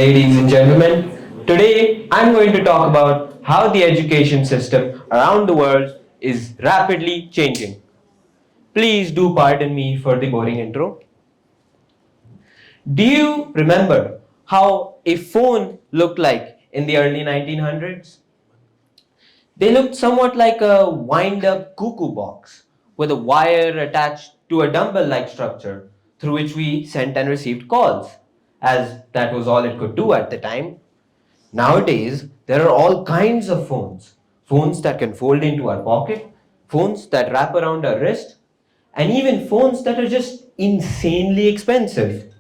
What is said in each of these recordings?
ladies and gentlemen. Today I'm going to talk about how the education system around the world is rapidly changing. Please do pardon me for the boring intro. Do you remember how a phone looked like in the early 1900s? They looked somewhat like a wind up cuckoo box with a wire attached to a dumbbell like structure through which we sent and received calls, as that was all it could do at the time. Nowadays, there are all kinds of phones. Phones that can fold into our pocket, phones that wrap around our wrist, and even phones that are just insanely expensive.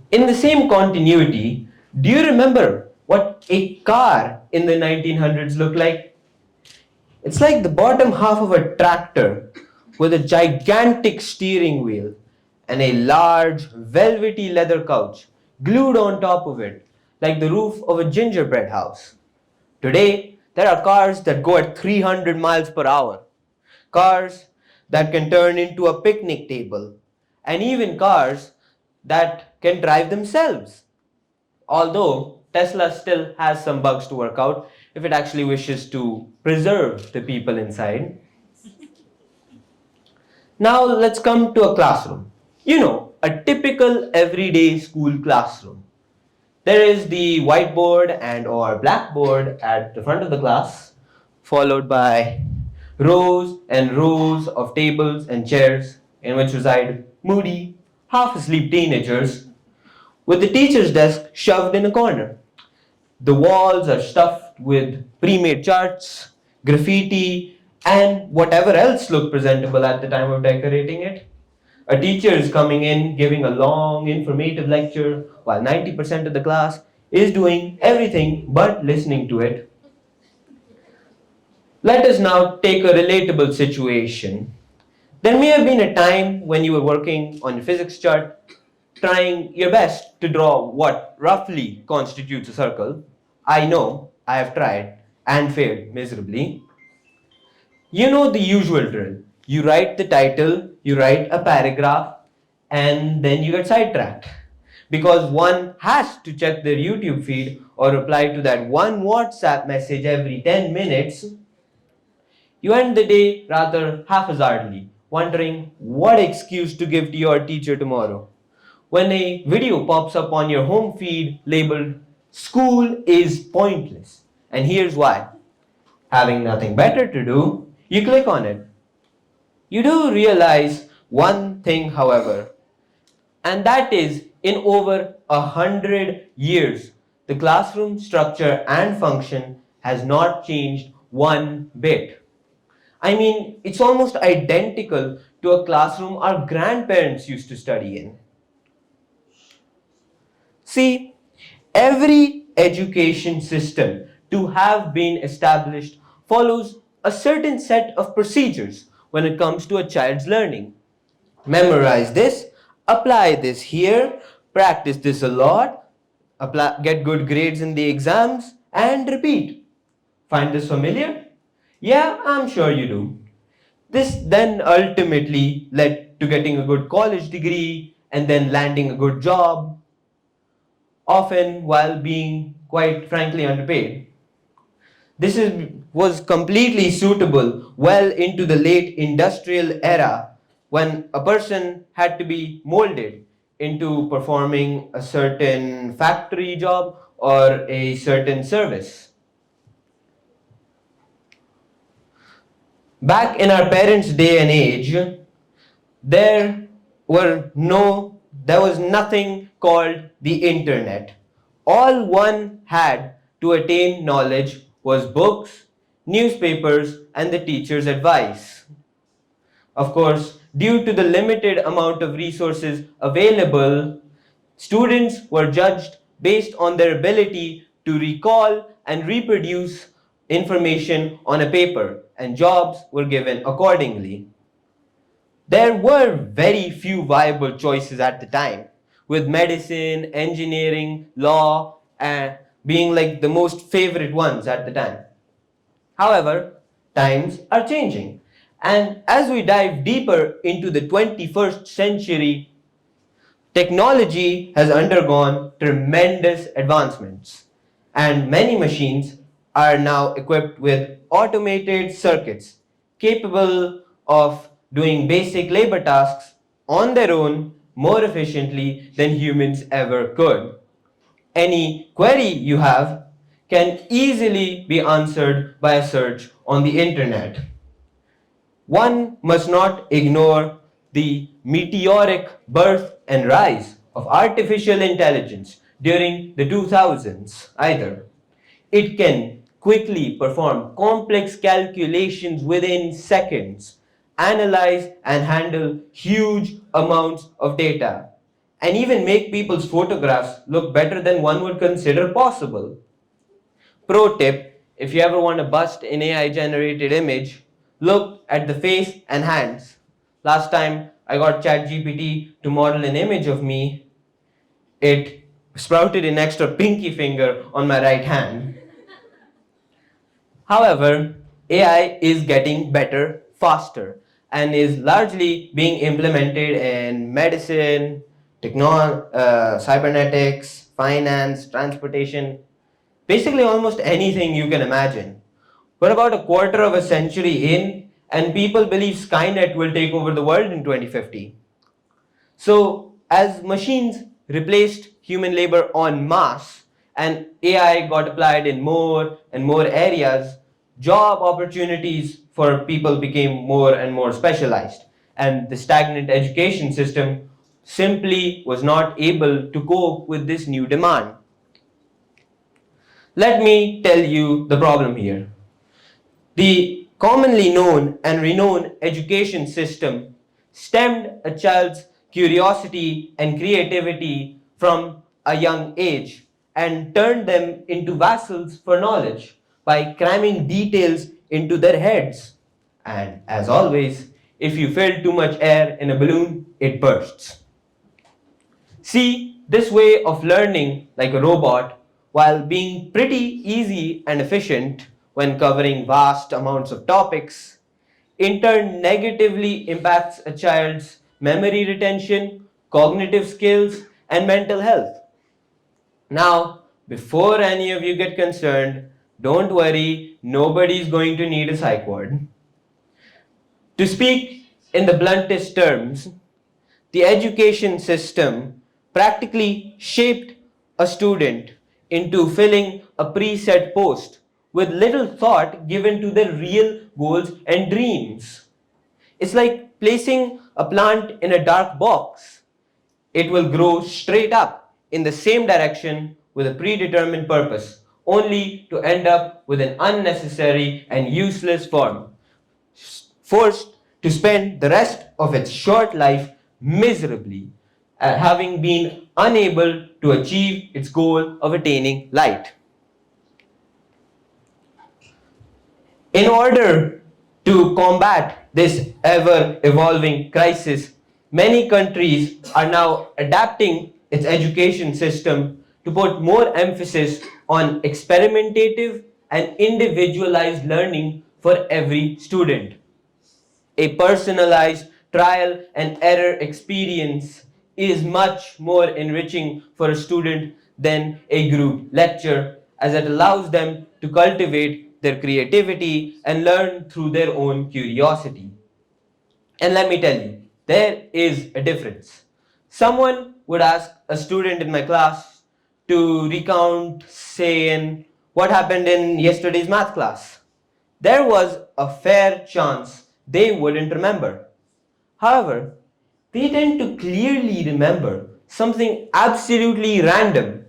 In the same continuity, do you remember what a car in the 1900s looked like? It's like the bottom half of a tractor with a gigantic steering wheel and a large velvety leather couch glued on top of it, like the roof of a gingerbread house. Today, there are cars that go at 300 miles per hour, cars that can turn into a picnic table, and even cars that can drive themselves. Although Tesla still has some bugs to work out if it actually wishes to preserve the people inside. Now let's come to a classroom. A typical everyday school classroom. There is the whiteboard and or blackboard at the front of the class, followed by rows and rows of tables and chairs in which reside moody, half asleep teenagers with the teacher's desk shoved in a corner. The walls are stuffed with pre-made charts, graffiti, and whatever else looked presentable at the time of decorating it. A teacher is coming in giving a long informative lecture while 90% of the class is doing everything but listening to it. Let us now take a relatable situation. There may have been a time when you were working on your physics chart, trying your best to draw what roughly constitutes a circle. I know I have tried and failed miserably. You know the usual drill. You write the title, you write a paragraph, and then you get sidetracked. Because one has to check their YouTube feed or reply to that one WhatsApp message every 10 minutes, you end the day rather haphazardly, wondering what excuse to give to your teacher tomorrow. When a video pops up on your home feed labeled "School is pointless," and here's why. Having nothing better to do, you click on it. You do realize one thing, however, and that is in over 100 years, the classroom structure and function has not changed one bit. I mean, it's almost identical to a classroom our grandparents used to study in. See, every education system to have been established follows a certain set of procedures when it comes to a child's learning. Memorize this, apply this here, practice this a lot, get good grades in the exams, and repeat. Find this familiar? Yeah, I'm sure you do. This then ultimately led to getting a good college degree and then landing a good job, often while being quite frankly underpaid. Was completely suitable well into the late industrial era when a person had to be molded into performing a certain factory job or a certain service. Back in our parents' day and age, there there was nothing called the internet. All one had to attain knowledge was books, newspapers, and the teacher's advice. Of course, due to the limited amount of resources available, students were judged based on their ability to recall and reproduce information on a paper, and jobs were given accordingly. There were very few viable choices at the time, with medicine, engineering, law, and being like the most favorite ones at the time. However, times are changing. And as we dive deeper into the 21st century, Technology has undergone tremendous advancements, and many machines are now equipped with automated circuits capable of doing basic labor tasks on their own more efficiently than humans ever could. Any query you have can easily be answered by a search on the internet. One must not ignore the meteoric birth and rise of artificial intelligence during the 2000s either. It can quickly perform complex calculations within seconds, analyze and handle huge amounts of data, and even make people's photographs look better than one would consider possible. Pro tip, if you ever want to bust an AI generated image, look at the face and hands. Last time I got ChatGPT to model an image of me, it sprouted an extra pinky finger on my right hand. However, AI is getting better faster and is largely being implemented in medicine, cybernetics, finance, transportation, basically almost anything you can imagine. We're about a quarter of a century in, and people believe Skynet will take over the world in 2050. So, as machines replaced human labor en masse and AI got applied in more and more areas, job opportunities for people became more and more specialized. And the stagnant education system simply was not able to cope with this new demand. Let me tell you the problem here. The commonly known and renowned education system stemmed a child's curiosity and creativity from a young age and turned them into vassals for knowledge by cramming details into their heads. And as always, if you fill too much air in a balloon, it bursts. See, this way of learning like a robot, while being pretty easy and efficient when covering vast amounts of topics, in turn negatively impacts a child's memory retention, cognitive skills, and mental health. Now, before any of you get concerned, don't worry, nobody's going to need a psych ward. To speak in the bluntest terms, the education system practically shaped a student into filling a preset post with little thought given to their real goals and dreams. It's like placing a plant in a dark box. It will grow straight up in the same direction with a predetermined purpose, only to end up with an unnecessary and useless form, forced to spend the rest of its short life miserably, having been unable to achieve its goal of attaining light. In order to combat this ever evolving crisis, many countries are now adapting its education system to put more emphasis on experimentative and individualized learning for every student. A personalized trial and error experience is much more enriching for a student than a group lecture, as it allows them to cultivate their creativity and learn through their own curiosity. And let me tell you, there is a difference. Someone would ask a student in my class to recount, saying, what happened in yesterday's math class. There was a fair chance they wouldn't remember. However, they tend to clearly remember something absolutely random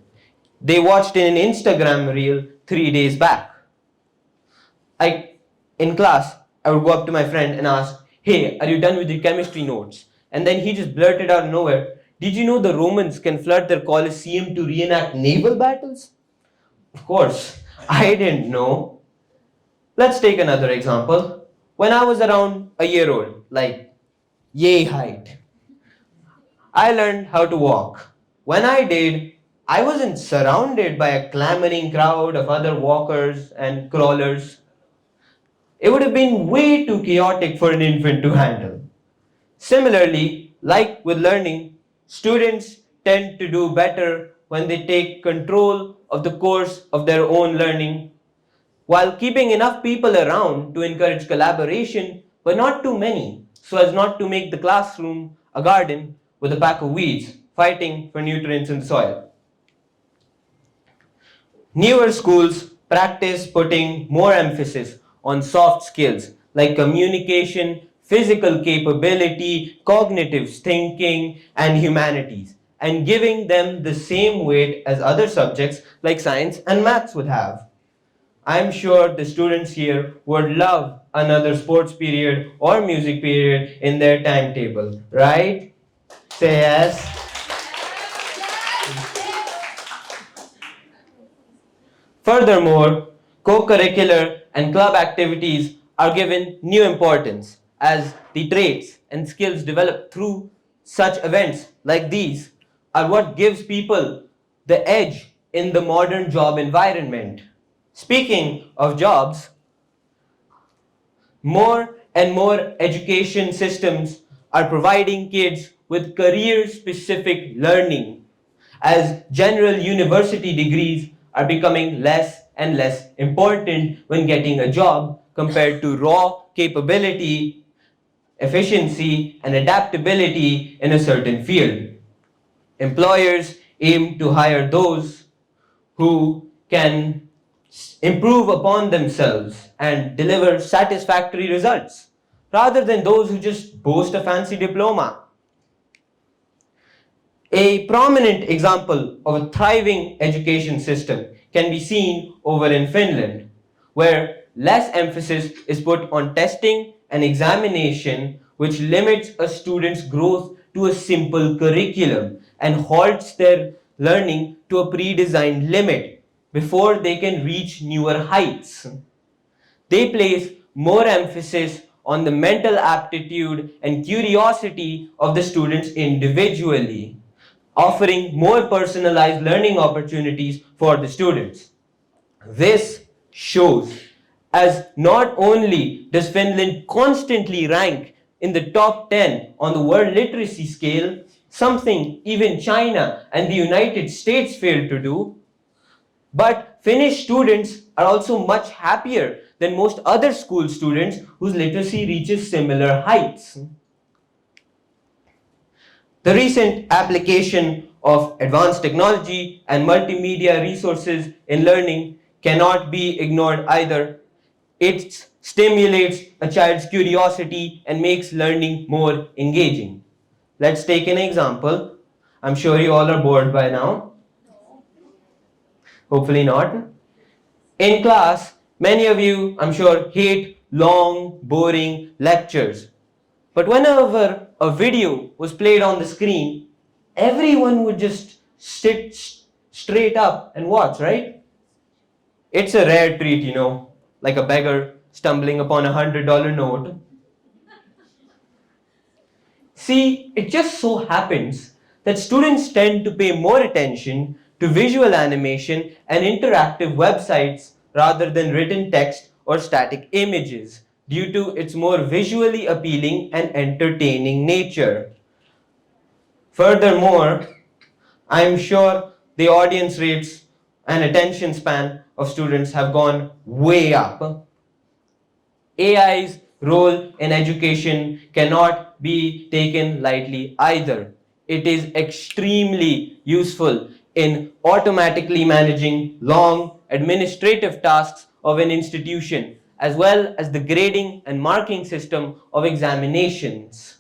they watched in an Instagram reel 3 days back. I, in class, I would go up to my friend and ask, hey, are you done with your chemistry notes? And then he just blurted out of nowhere, did you know the Romans can flood their Colosseum to reenact naval battles? Of course, I didn't know. Let's take another example. When I was around a year old, like yay height, I learned how to walk. When I did, I wasn't surrounded by a clamoring crowd of other walkers and crawlers. It would have been way too chaotic for an infant to handle. Similarly, like with learning, Students tend to do better when they take control of the course of their own learning, while keeping enough people around to encourage collaboration, but not too many, so as not to make the classroom a garden with a pack of weeds fighting for nutrients in the soil. Newer schools practice putting more emphasis on soft skills like communication, physical capability, cognitive thinking, and humanities, and giving them the same weight as other subjects like science and maths would have. I'm sure the students here would love another sports period or music period in their timetable, right? Say yes. Furthermore, co-curricular and club activities are given new importance as the traits and skills developed through such events like these are what gives people the edge in the modern job environment. Speaking of jobs, more and more education systems are providing kids with career specific learning as general university degrees are becoming less and less important when getting a job compared to raw capability, efficiency, and adaptability in a certain field. Employers aim to hire those who can improve upon themselves and deliver satisfactory results rather than those who just boast a fancy diploma. A prominent example of a thriving education system can be seen over in Finland, where less emphasis is put on testing and examination, which limits a student's growth to a simple curriculum and halts their learning to a pre-designed limit before they can reach newer heights. They place more emphasis on the mental aptitude and curiosity of the students individually, offering more personalized learning opportunities for the students. This shows as not only does Finland constantly rank in the top 10 on the world literacy scale, something even China and the United States failed to do, but Finnish students are also much happier than most other school students whose literacy reaches similar heights. The recent application of advanced technology and multimedia resources in learning cannot be ignored either. It stimulates a child's curiosity and makes learning more engaging. Let's take an example. I'm sure you all are bored by now. Hopefully not. In class, many of you, I'm sure, hate long, boring lectures. But whenever a video was played on the screen, everyone would just sit straight up and watch, right? It's a rare treat, like a beggar stumbling upon $100 note. See, it just so happens that students tend to pay more attention to visual animation and interactive websites rather than written text or static images due to its more visually appealing and entertaining nature. Furthermore, I'm sure the audience rates and attention span of students have gone way up. AI's role in education cannot be taken lightly either. It is extremely useful in automatically managing long administrative tasks of an institution, as well as the grading and marking system of examinations.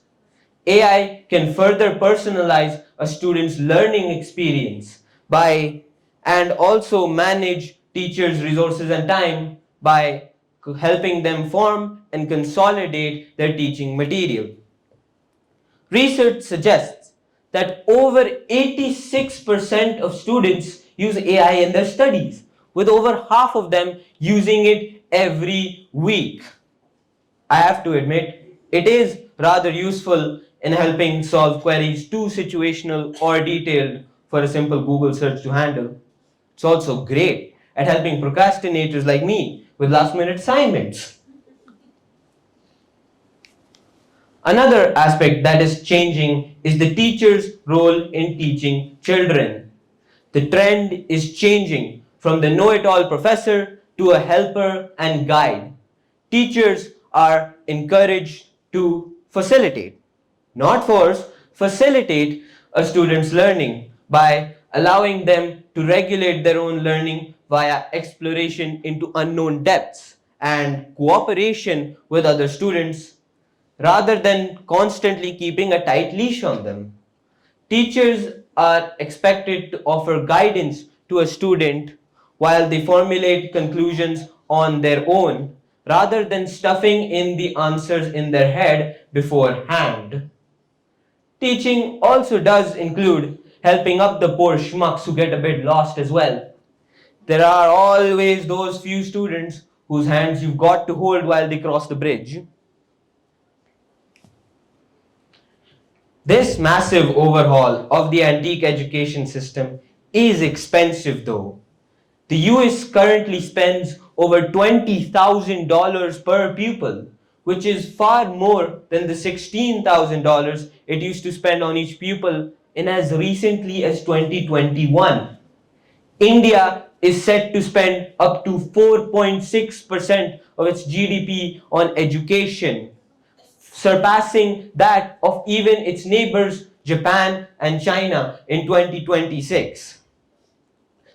AI can further personalize a student's learning experience by and also manage teachers' resources and time by helping them form and consolidate their teaching material. Research suggests that over 86% of students use AI in their studies, with over half of them using it every week. I have to admit, it is rather useful in helping solve queries too situational or detailed for a simple Google search to handle. It's also great at helping procrastinators like me with last minute assignments. Another aspect that is changing is the teacher's role in teaching children. The trend is changing from the know-it-all professor to a helper and guide. Teachers are encouraged to facilitate, not force, facilitate a student's learning by allowing them to regulate their own learning via exploration into unknown depths and cooperation with other students rather than constantly keeping a tight leash on them. Teachers are expected to offer guidance to a student while they formulate conclusions on their own rather than stuffing in the answers in their head beforehand. Teaching also does include helping up the poor schmucks who get a bit lost as well. There are always those few students whose hands you've got to hold while they cross the bridge. This massive overhaul of the antique education system is expensive though. The US currently spends over $20,000 per pupil, which is far more than the $16,000 it used to spend on each pupil in as recently as 2021. India is set to spend up to 4.6% of its GDP on education, surpassing that of even its neighbors Japan and China in 2026.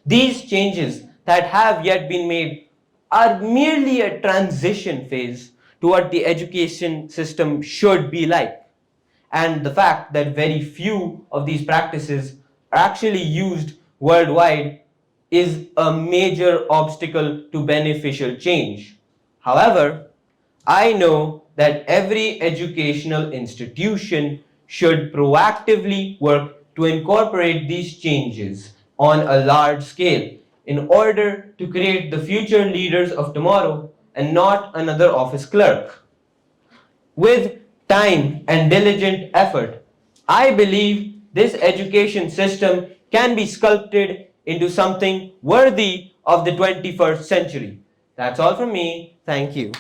These changes that have yet been made are merely a transition phase to what the education system should be like. And the fact that very few of these practices are actually used worldwide is a major obstacle to beneficial change. However, I know that every educational institution should proactively work to incorporate these changes on a large scale in order to create the future leaders of tomorrow and not another office clerk. With time and diligent effort, I believe this education system can be sculpted into something worthy of the 21st century. That's all from me. Thank you.